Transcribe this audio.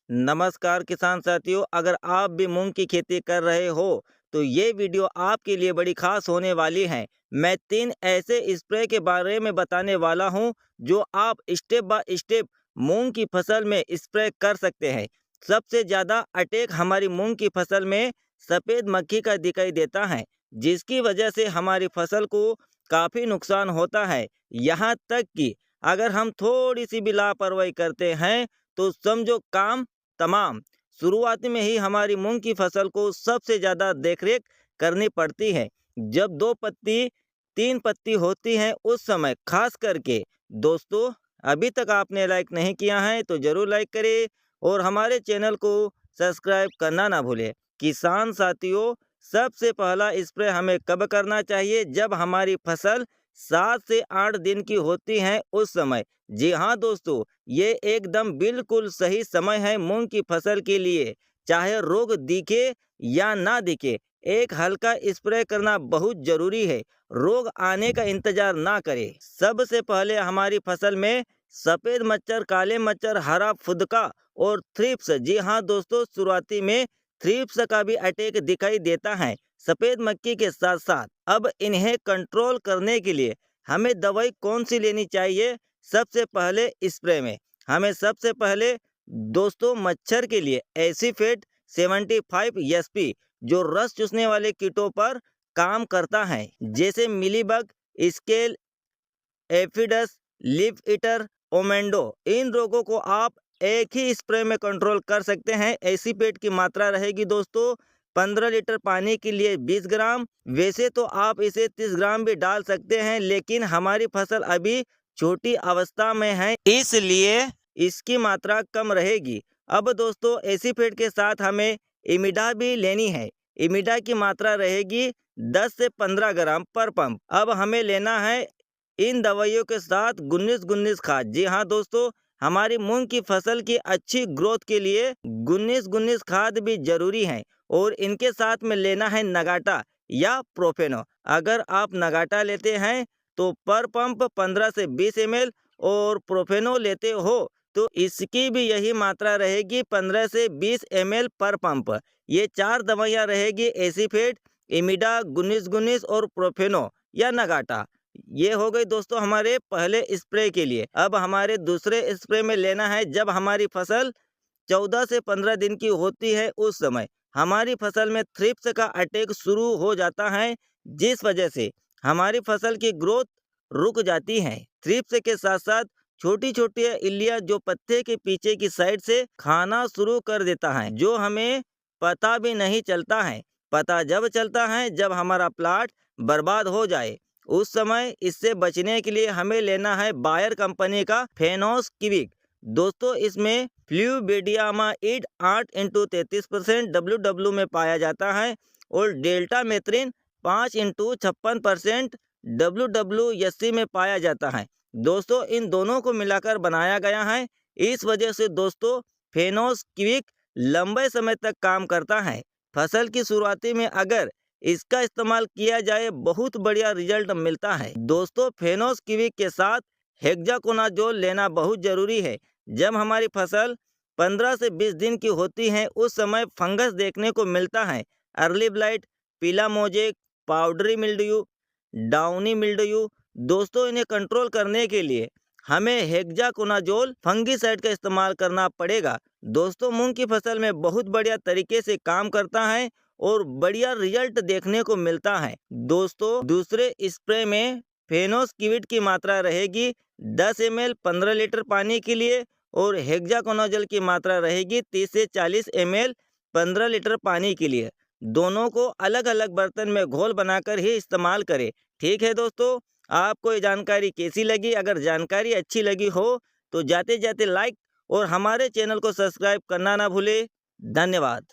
नमस्कार किसान साथियों, अगर आप भी मूंग की खेती कर रहे हो तो ये वीडियो आपके लिए बड़ी खास होने वाली है। मैं 3 ऐसे स्प्रे के बारे में बताने वाला हूं जो आप स्टेप बाय स्टेप मूंग की फसल में स्प्रे कर सकते हैं। सबसे ज़्यादा अटैक हमारी मूंग की फसल में सफ़ेद मक्खी का दिखाई देता है, जिसकी वजह से हमारी फसल को काफ़ी नुकसान होता है। यहाँ तक कि अगर हम थोड़ी सी भी लापरवाही करते हैं तो समझो काम तमाम। शुरुआत में ही हमारी मूंग की फसल को सबसे ज़्यादा देखरेख करनी पड़ती है। जब 2 पत्ती 3 पत्ती होती हैं उस समय खास करके। दोस्तों, अभी तक आपने लाइक नहीं किया है तो ज़रूर लाइक करें और हमारे चैनल को सब्सक्राइब करना ना भूलें। किसान साथियों, सबसे पहला स्प्रे हमें कब करना चाहिए? जब हमारी फसल 7 से 8 दिन की होती है उस समय। जी हाँ दोस्तों, ये एकदम बिल्कुल सही समय है मूंग की फसल के लिए। चाहे रोग दिखे या ना दिखे, एक हल्का स्प्रे करना बहुत जरूरी है। रोग आने का इंतजार ना करें। सबसे पहले हमारी फसल में सफेद मच्छर, काले मच्छर, हरा फुदका और थ्रिप्स। जी हाँ दोस्तों, शुरुआती में थ्रिप्स का भी अटैक दिखाई देता है सफेद मक्खी के साथ साथ। अब इन्हें कंट्रोल करने के लिए हमें दवाई कौन सी लेनी चाहिए? सबसे पहले स्प्रे में हमें सबसे पहले दोस्तों मच्छर के लिए एसीफेट 75 एसपी, जो रस चूसने वाले कीटों पर काम करता है, जैसे मिलीबग, स्केल, एफिडस, लीफ ईटर, ओमेंडो। इन रोगों को आप एक ही स्प्रे में कंट्रोल कर सकते हैं। एसीपेट की मात्रा रहेगी दोस्तों 15 लीटर पानी के लिए 20 ग्राम। वैसे तो आप इसे 30 ग्राम भी डाल सकते हैं, लेकिन हमारी फसल अभी छोटी अवस्था में है, इसलिए इसकी मात्रा कम रहेगी। अब दोस्तों एसीपेट के साथ हमें इमिडा भी लेनी है। इमिडा की मात्रा रहेगी 10 से 15 ग्राम पर पंप। अब हमें लेना है इन दवाइयों के साथ 19-19 खाद। जी हाँ दोस्तों, हमारी मूंग की फसल की अच्छी ग्रोथ के लिए 19-19 खाद भी जरूरी है। और इनके साथ में लेना है नगाटा या प्रोफेनो। अगर आप नगाटा लेते हैं तो पर पंप 15 से 20 ml और प्रोफेनो लेते हो तो इसकी भी यही मात्रा रहेगी 15 से 20 ml पर पंप। ये 4 दवाइयाँ रहेगी, एसीफेट, इमिडा, 19-19 और प्रोफेनो या नगाटा। ये हो गई दोस्तों हमारे पहले स्प्रे के लिए। अब हमारे दूसरे स्प्रे में लेना है जब हमारी फसल 14 से 15 दिन की होती है उस समय हमारी फसल में थ्रिप्स का अटैक शुरू हो जाता है, जिस वजह से हमारी फसल की ग्रोथ रुक जाती है। थ्रिप्स के साथ साथ छोटी छोटी इल्लियाँ जो पत्ते के पीछे की साइड से खाना शुरू कर देता है, जो हमें पता भी नहीं चलता है। पता जब चलता है जब हमारा प्लाट बर्बाद हो जाए। उस समय इससे बचने के लिए हमें लेना है बायर कंपनी का फेनोस क्विक। दोस्तों इसमें फ्ल्यूबेडियामाइड 8x33% WW में पाया जाता है और डेल्टा मेथ्रिन 5x56% WWSC में पाया जाता है। दोस्तों इन दोनों को मिलाकर बनाया गया है। इस वजह से दोस्तों फेनोस क्विक लंबे समय तक काम करता है। फसल की शुरुआती में अगर इसका इस्तेमाल किया जाए बहुत बढ़िया रिजल्ट मिलता है। दोस्तों फेनोस क्विक के साथ हेक्साकोनाजोल लेना बहुत जरूरी है। जब हमारी फसल 15 से 20 दिन की होती है उस समय फंगस देखने को मिलता है। अर्ली ब्लाइट, पीला mosaic, powdery mildew, downy mildew. दोस्तों इन्हें कंट्रोल करने के लिए हमें हेक्साकोनाजोल फंगीसाइड का इस्तेमाल करना पड़ेगा। दोस्तों मूंग की फसल में बहुत बढ़िया तरीके से काम करता है और बढ़िया रिजल्ट देखने को मिलता है। दोस्तों दूसरे स्प्रे में फेनोस क्विक की मात्रा रहेगी 10 ml 15 लीटर पानी के लिए और हेक्साकोनाजोल की मात्रा रहेगी 30 से 40 ml 15 लीटर पानी के लिए। दोनों को अलग अलग बर्तन में घोल बनाकर ही इस्तेमाल करें। ठीक है दोस्तों, आपको ये जानकारी कैसी लगी? अगर जानकारी अच्छी लगी हो तो जाते जाते लाइक और हमारे चैनल को सब्सक्राइब करना ना भूले। धन्यवाद।